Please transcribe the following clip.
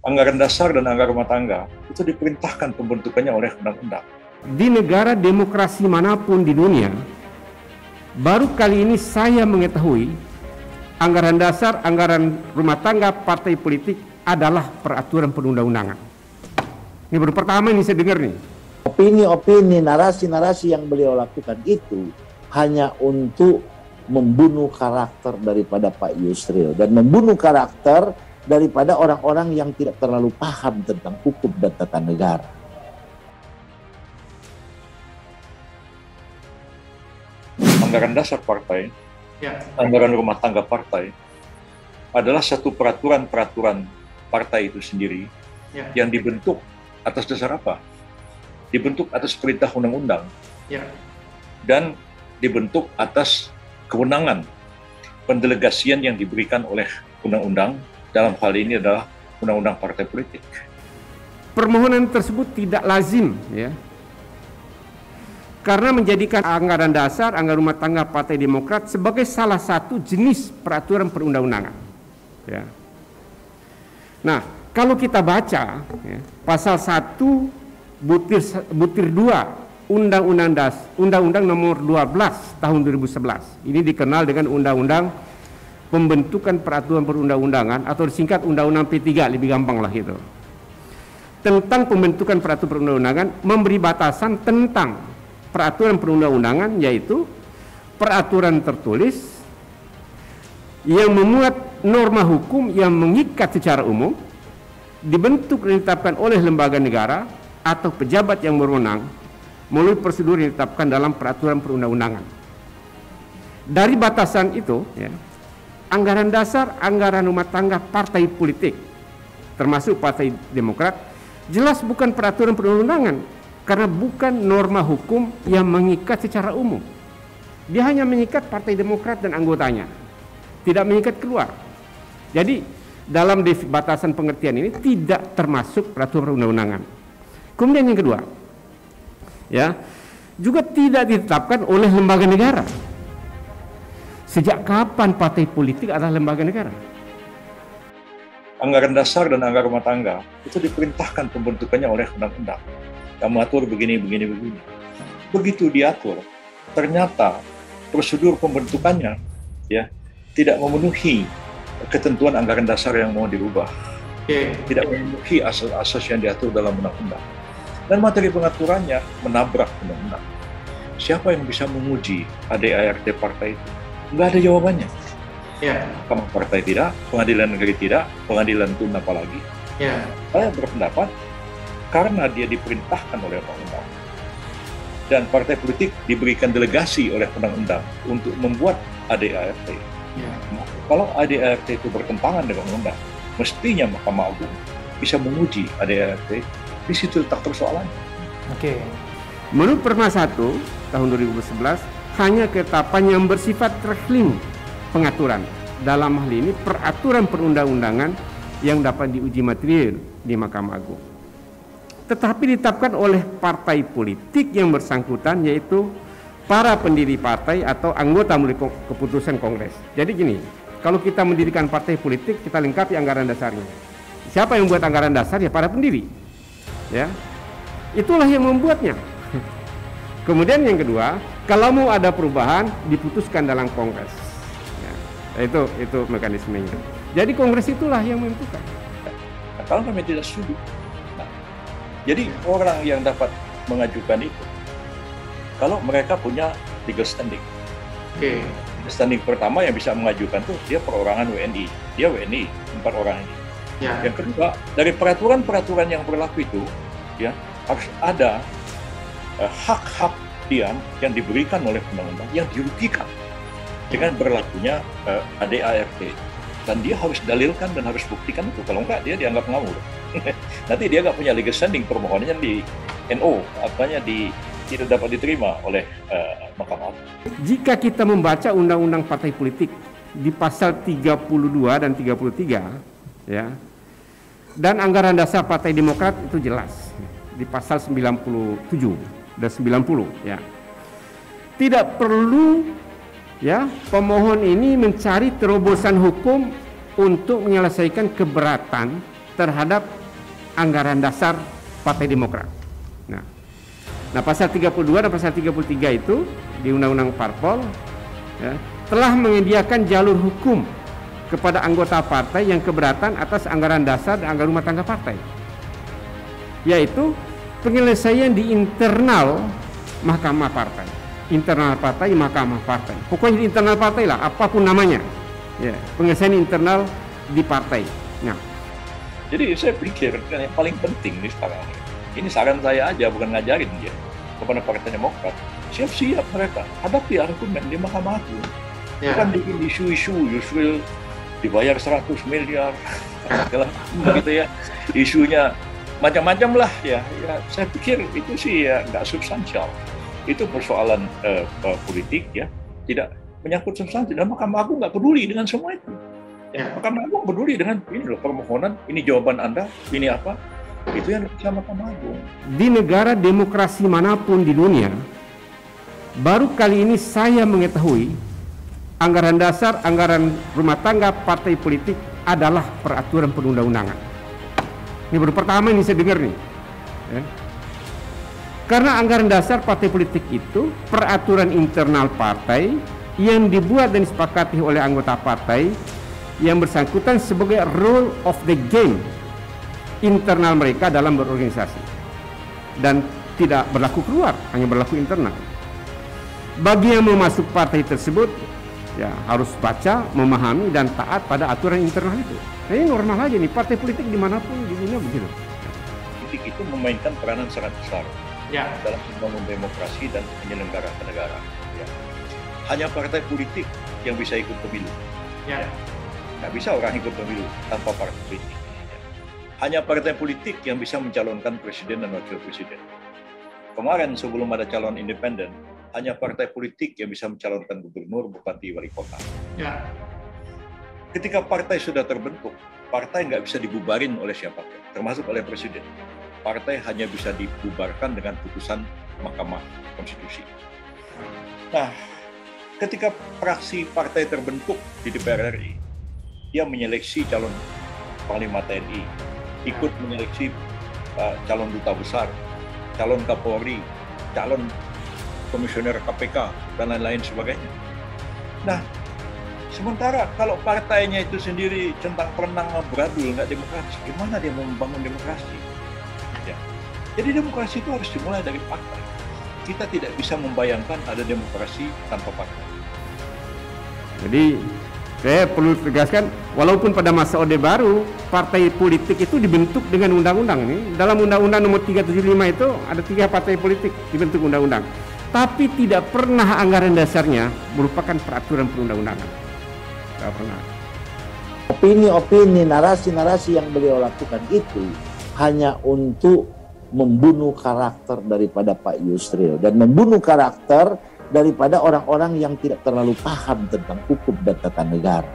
Anggaran dasar dan anggaran rumah tangga itu diperintahkan pembentukannya oleh undang-undang. Di negara demokrasi manapun di dunia, baru kali ini saya mengetahui anggaran dasar, anggaran rumah tangga partai politik adalah peraturan perundang-undangan. Ini baru pertama ini saya dengar nih. Opini-opini, narasi-narasi yang beliau lakukan itu hanya untuk membunuh karakter daripada Pak Yusril dan membunuh karakter daripada orang-orang yang tidak terlalu paham tentang hukum dan tata negara. Anggaran dasar partai, anggaran rumah tangga partai adalah satu peraturan-peraturan partai itu sendiri yang dibentuk atas dasar apa? Dibentuk atas perintah undang-undang dan dibentuk atas kewenangan pendelegasian yang diberikan oleh undang-undang. Dalam hal ini adalah undang-undang partai politik. Permohonan tersebut tidak lazim, ya, karena menjadikan anggaran dasar, anggaran rumah tangga Partai Demokrat sebagai salah satu jenis peraturan perundang-undangan. Ya. Nah, kalau kita baca ya, pasal 1 butir 2 Undang-Undang Nomor 12 Tahun 2011, ini dikenal dengan Undang-Undang Pembentukan Peraturan Perundang-undangan atau disingkat Undang-Undang P3, lebih gampang lah gitu. Tentang pembentukan peraturan perundang-undangan memberi batasan tentang peraturan perundang-undangan, yaitu peraturan tertulis yang memuat norma hukum yang mengikat secara umum, dibentuk dan ditetapkan oleh lembaga negara atau pejabat yang berwenang melalui prosedur yang ditetapkan dalam peraturan perundang-undangan. Dari batasan itu, ya, anggaran dasar, anggaran rumah tangga partai politik, termasuk Partai Demokrat, jelas bukan peraturan perundang-undangan karena bukan norma hukum yang mengikat secara umum. Dia hanya mengikat Partai Demokrat dan anggotanya, tidak mengikat keluar. Jadi dalam batasan pengertian ini tidak termasuk peraturan perundang-undangan. Kemudian yang kedua, ya, juga tidak ditetapkan oleh lembaga negara. Sejak kapan partai politik adalah lembaga negara? Anggaran dasar dan anggaran rumah tangga itu diperintahkan pembentukannya oleh undang-undang. Yang mengatur begini. Begitu diatur, ternyata prosedur pembentukannya ya tidak memenuhi ketentuan anggaran dasar yang mau dirubah. Tidak memenuhi asas-asas yang diatur dalam undang-undang. Dan materi pengaturannya menabrak undang-undang. Siapa yang bisa menguji ADART partai itu? Nggak ada jawabannya. Mahkamah partai tidak, pengadilan negeri tidak, pengadilan tun apalagi. Saya berpendapat karena dia diperintahkan oleh undang-undang dan partai politik diberikan delegasi oleh undang-undang untuk membuat ADART. Kalau ADART itu bertentangan dengan undang, mestinya Mahkamah Agung bisa menguji ADART. Di situ letak persoalannya. Menurut Perma 1 tahun 2011, hanya ketetapan yang bersifat teknis pengaturan, dalam hal ini peraturan perundang-undangan yang dapat diuji material di Mahkamah Agung, tetapi ditetapkan oleh partai politik yang bersangkutan, yaitu para pendiri partai atau anggota melalui keputusan Kongres. Jadi gini, kalau kita mendirikan partai politik, kita lengkapi anggaran dasarnya. Siapa yang membuat anggaran dasar? Ya para pendiri, ya, itulah yang membuatnya. Kemudian yang kedua, kalau mau ada perubahan diputuskan dalam Kongres, ya, itu mekanismenya. Jadi Kongres itulah yang menentukan. Nah, kalau kami tidak setuju, jadi orang yang dapat mengajukan itu, kalau mereka punya legal standing. Legal standing pertama yang bisa mengajukan tuh dia perorangan WNI, dia WNI 4 orang ini. Yang kedua, dari peraturan-peraturan yang berlaku itu, ya harus ada hak-hak dia yang diberikan oleh undang-undang yang dirugikan dengan berlakunya ADART, dan dia harus dalilkan dan harus buktikan itu. Kalau enggak, dia dianggap ngawur. Nanti dia nggak punya legal standing, permohonannya di NO, tidak dapat diterima oleh Mahkamah Agung. Jika kita membaca Undang-Undang Partai Politik di pasal 32 dan 33, ya, dan anggaran dasar Partai Demokrat itu jelas di pasal 97 dan 90, ya. Tidak perlu, ya, pemohon ini mencari terobosan hukum untuk menyelesaikan keberatan terhadap anggaran dasar Partai Demokrat. Nah, pasal 32 dan pasal 33 itu di Undang-Undang Parpol ya, telah menyediakan jalur hukum kepada anggota partai yang keberatan atas anggaran dasar dan anggaran rumah tangga partai, yaitu penyelesaian di internal mahkamah partai, internal partai, mahkamah partai, pokoknya di internal partai lah, apapun namanya, ya, penyelesaian internal di partai. Nah, jadi saya pikir yang paling penting nih sekarang, ini saran saya aja, bukan ngajarin dia, kepada Partai Demokrat, siap-siap mereka hadapi argumen di Mahkamah Agung. Bukan bikin isu-isu Yusril dibayar 100 miliar, begitu ya, isunya macam-macam lah ya. Saya pikir itu sih ya nggak substansial. Itu persoalan politik ya, tidak menyangkut substansi. Dan Mahkamah Agung nggak peduli dengan semua itu. Ya, Mahkamah Agung peduli dengan ini loh permohonan, ini jawaban Anda, ini apa? Itu yang sama Mahkamah Agung. Di negara demokrasi manapun di dunia, baru kali ini saya mengetahui anggaran dasar, anggaran rumah tangga partai politik adalah peraturan perundang-undangan. Ini baru pertama ini saya dengar nih. Ya. Karena anggaran dasar partai politik itu peraturan internal partai yang dibuat dan disepakati oleh anggota partai yang bersangkutan sebagai rule of the game internal mereka dalam berorganisasi. Dan tidak berlaku keluar, hanya berlaku internal. Bagi yang mau masuk partai tersebut, ya harus baca, memahami, dan taat pada aturan internal itu. Nah, ini normal aja nih, partai politik dimanapun di dunia begitu. Politik itu memainkan peranan sangat besar dalam membangun demokrasi dan penyelenggara negara. Ya. Hanya partai politik yang bisa ikut pemilu. Ya. Nggak bisa orang ikut pemilu tanpa partai politik. Ya. Hanya partai politik yang bisa mencalonkan presiden dan wakil presiden. Kemarin sebelum ada calon independen, hanya partai politik yang bisa mencalonkan gubernur, bupati, wali kota. Ya. Ketika partai sudah terbentuk, partai nggak bisa dibubarin oleh siapapun, termasuk oleh presiden. Partai hanya bisa dibubarkan dengan putusan Mahkamah Konstitusi. Nah, ketika fraksi partai terbentuk di DPR RI, dia menyeleksi calon Panglima TNI, ikut menyeleksi calon duta besar, calon Kapolri, calon komisioner KPK, dan lain-lain sebagainya. Nah, sementara kalau partainya itu sendiri centang perenang beradul, nggak demokratis, gimana dia mau membangun demokrasi? Ya. Jadi demokrasi itu harus dimulai dari partai. Kita tidak bisa membayangkan ada demokrasi tanpa partai. Jadi, saya perlu tegaskan, walaupun pada masa Orde Baru, partai politik itu dibentuk dengan undang-undang. Dalam Undang-Undang Nomor 375 itu ada 3 partai politik dibentuk undang-undang. Tapi tidak pernah anggaran dasarnya merupakan peraturan perundang-undangan. Tidak pernah. Opini-opini, narasi-narasi yang beliau lakukan itu hanya untuk membunuh karakter daripada Pak Yusril dan membunuh karakter daripada orang-orang yang tidak terlalu paham tentang hukum dan tata negara.